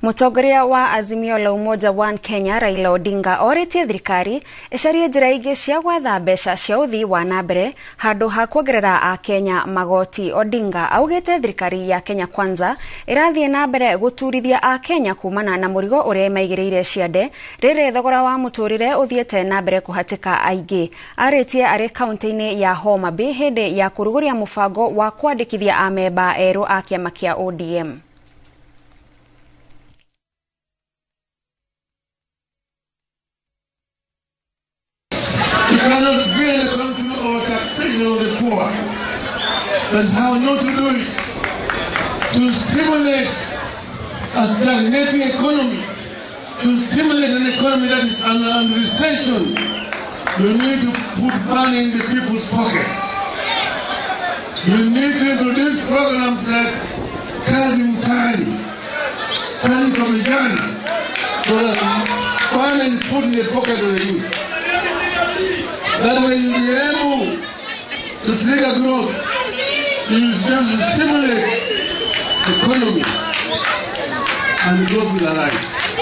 Mutongoria wa Azimio la Umoja One Kenya Raila Odinga oretie thirikari icarie njira ingi cia gwetha mbeca cia uthii wa nambere handu ha kuongerera a Kenya magoti. Odinga augite thirikari ya Kenya Kwanza irathie nambere guturithia a Kenya kumana na murigo uria maigireire ciande riri thogora wa muturire uthiete nambere kuhatika aingi. Aretie ari kaunti-ini ya Homa Bay hindi ya kuruguria mubango wa kwandikithia amemba eru a kiama kia ODM. You cannot build a country over taxation of the poor. That's how not to do it. To stimulate a stagnating economy, to stimulate an economy that is under recession, you need to put money in the people's pockets. You need to introduce programs like Kazi Mtaani, Kazi kwa vijana, so that money is put in the pocket of the youth. That way you'll be able to trigger growth. You will stimulate the economy and growth will arise.